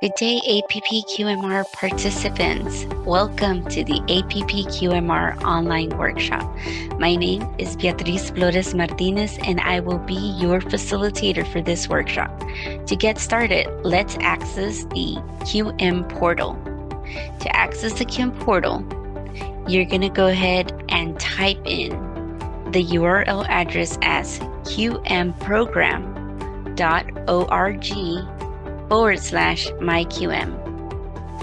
Good day, APPQMR participants. Welcome to the APPQMR online workshop. My name is Beatriz Flores Martinez, and I will be your facilitator for this workshop. To get started, let's access the QM portal. To access the QM portal, you're going to go ahead and type in the URL address as qmprogram.org/myqm,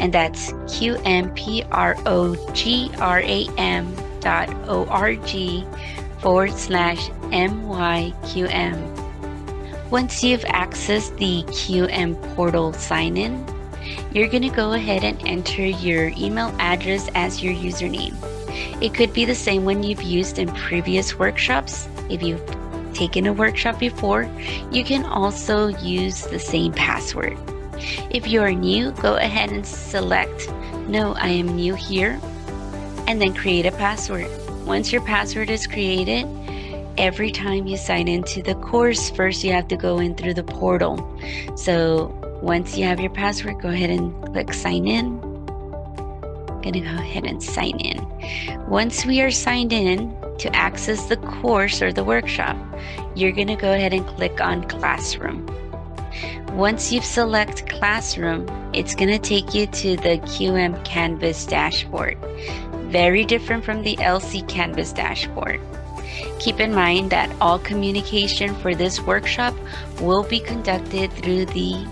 and that's qmprogram.org/myqm. Once you've accessed the QM portal sign-in, you're going to go ahead and enter your email address as your username. It could be the same one you've used in previous workshops. If you've taken a workshop before, you can also use the same password. If you are new, go ahead and select "No, I am new here," and then create a password. Once your password is created, every time you sign into the course, first you have to go in through the portal. So once you have your password, go ahead and click sign in. I'm gonna go ahead and sign in. Once we are signed in, to access the course or the workshop, you're going to go ahead and click on Classroom. Once you've selected Classroom, it's going to take you to the QM Canvas dashboard. Very different from the LC Canvas dashboard. Keep in mind that all communication for this workshop will be conducted through the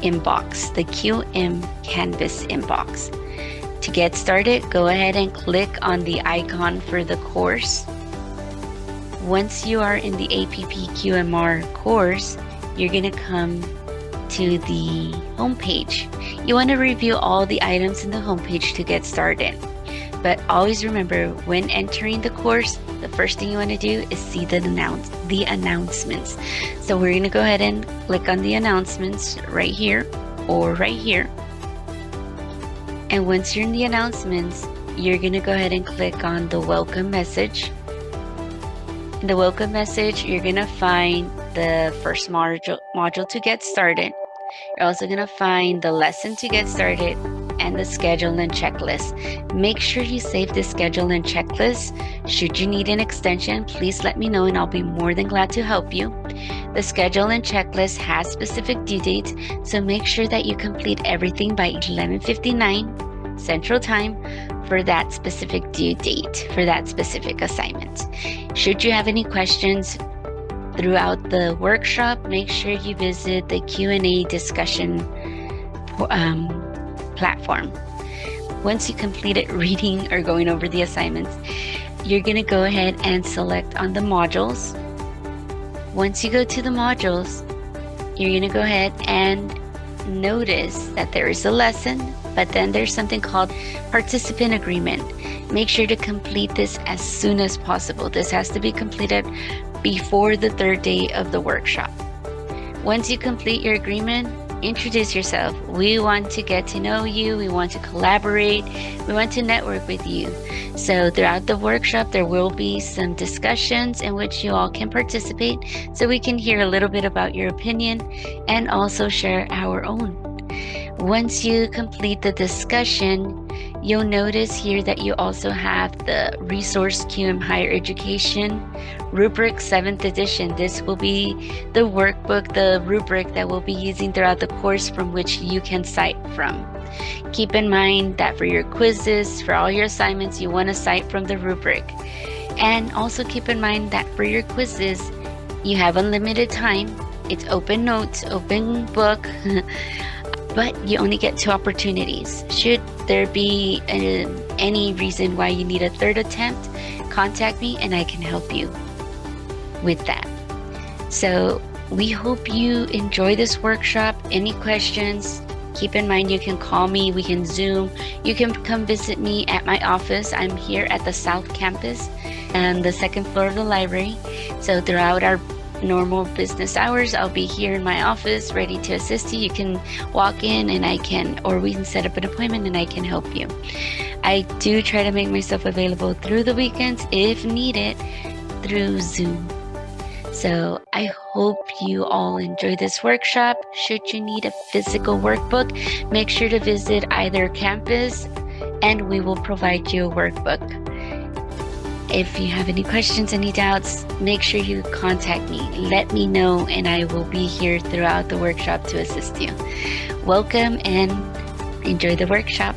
inbox, the QM Canvas inbox. To get started, go ahead and click on the icon for the course. Once you are in the APPQMR course, you're going to come to the homepage. You want to review all the items in the homepage to get started. But always remember, when entering the course, the first thing you want to do is see the announcements. So we're going to go ahead and click on the announcements right here or right here. And once you're in the announcements, you're going to go ahead and click on the welcome message. In the welcome message, you're going to find the first module to get started. You're also going to find the lesson to get started and the schedule and checklist. Make sure you save the schedule and checklist. Should you need an extension, please let me know and I'll be more than glad to help you. The schedule and checklist has specific due dates, so make sure that you complete everything by 11:59 Central Time for that specific due date, for that specific assignment. Should you have any questions throughout the workshop, make sure you visit the Q&A discussion platform. Once you completed reading or going over the assignments, you're going to go ahead and select on the modules. Once you go to the modules, you're going to go ahead and notice that there is a lesson, but then there's something called participant agreement. Make sure to complete this as soon as possible. This has to be completed before the third day of the workshop. Once you complete your agreement, introduce yourself. We want to get to know you. We want to collaborate. We want to network with you. So throughout the workshop, there will be some discussions in which you all can participate so we can hear a little bit about your opinion and also share our own. Once you complete the discussion, you'll notice here that you also have the Resource QM Higher Education Rubric 7th edition. This will be the workbook, the rubric that we'll be using throughout the course from which you can cite from. Keep in mind that for your quizzes, for all your assignments, you want to cite from the rubric. And also keep in mind that for your quizzes, you have unlimited time. It's open notes, open book, but you only get 2 opportunities. Should there be any reason why you need a third attempt, contact me and I can help you with that. So we hope you enjoy this workshop. Any questions, keep in mind you can call me, we can Zoom, you can come visit me at my office. I'm here at the South Campus and the 2nd floor of the library. So throughout our normal business hours, I'll be here in my office ready to assist you. You can walk in and we can set up an appointment and I can help you. I do try to make myself available through the weekends if needed through Zoom. So I hope you all enjoy this workshop. Should you need a physical workbook, make sure to visit either campus and we will provide you a workbook. If you have any questions, any doubts, make sure you contact me. Let me know and I will be here throughout the workshop to assist you. Welcome and enjoy the workshop.